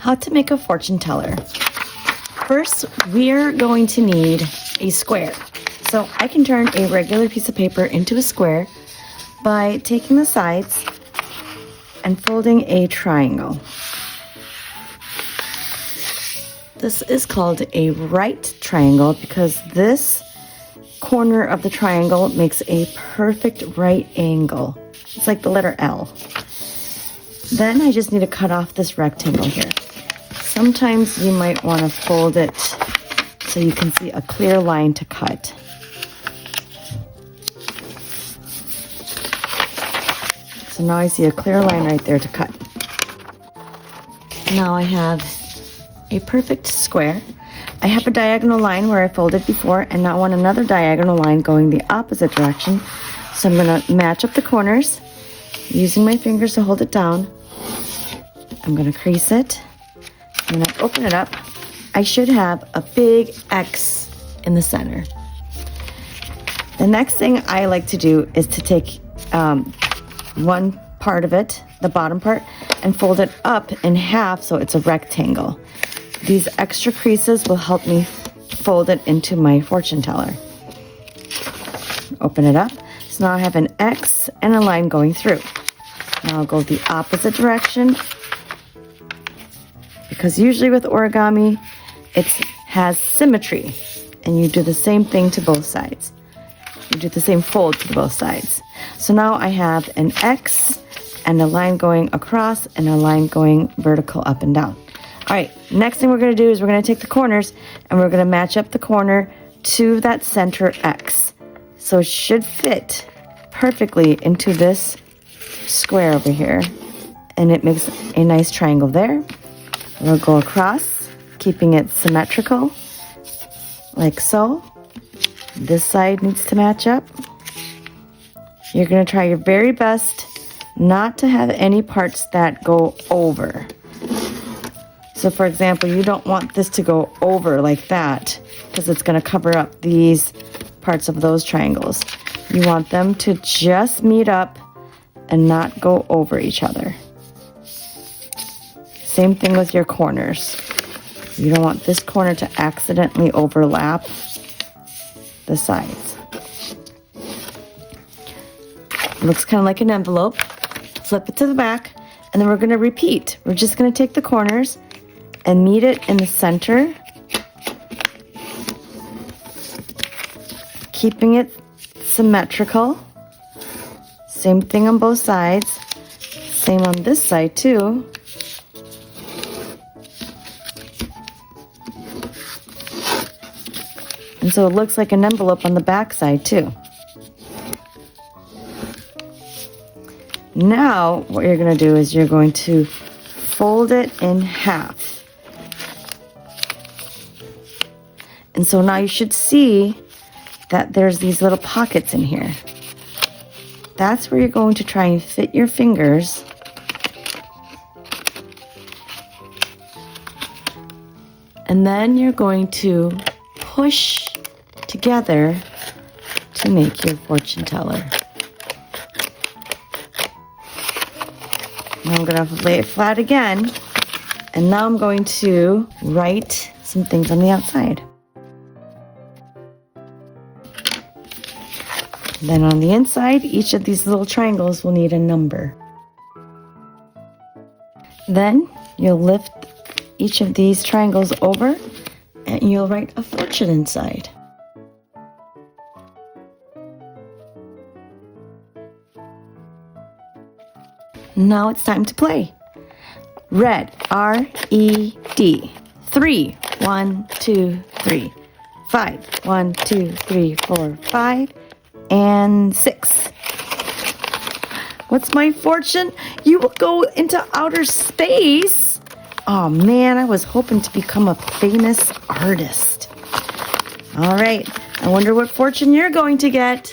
How to make a fortune teller. First, we're going to need a square. So I can turn a regular piece of paper into a square by taking the sides and folding a triangle. This is called a right triangle because this corner of the triangle makes a perfect right angle. It's like the letter L. Then I just need to cut off this rectangle here. Sometimes you might want to fold it so you can see a clear line to cut. So now I see a clear line right there to cut. Now I have a perfect square. I have a diagonal line where I folded before, and now I want another diagonal line going the opposite direction. So I'm going to match up the corners using my fingers to hold it down. I'm going to crease it. When I open it up, I should have a big X in the center. The next thing I like to do is to take one part of it, the bottom part, and fold it up in half so it's a rectangle. These extra creases will help me fold it into my fortune teller. Open it up. So now I have an X and a line going through. Now I'll go the opposite direction, because usually with origami, it has symmetry, and you do the same thing to both sides. You do the same fold to both sides. So now I have an X and a line going across and a line going vertical up and down. All right, next thing we're going to do is we're going to take the corners and we're going to match up the corner to that center X. So it should fit perfectly into this square over here, and it makes a nice triangle there. We'll go across, keeping it symmetrical, like so. This side needs to match up. You're going to try your very best not to have any parts that go over. So for example, you don't want this to go over like that because it's going to cover up these parts of those triangles. You want them to just meet up and not go over each other. Same thing with your corners. You don't want this corner to accidentally overlap the sides. It looks kind of like an envelope. Flip it to the back, and then we're going to repeat. We're just going to take the corners and meet it in the center, keeping it symmetrical. Same thing on both sides. Same on this side too. And so it looks like an envelope on the back side too. Now what you're going to do is you're going to fold it in half. And so now you should see that there's these little pockets in here. That's where you're going to try and fit your fingers. And then you're going to push together to make your fortune teller. Now I'm going to lay it flat again, and now I'm going to write some things on the outside. Then on the inside, each of these little triangles will need a number. Then you'll lift each of these triangles over and you'll write a fortune inside. Now it's time to play. Red, R-E-D. 3, 1, 2, 3. 5, 1, 2, 3, 4, 5, and 6. What's my fortune? You will go into outer space. Oh man, I was hoping to become a famous artist. All right, I wonder what fortune you're going to get.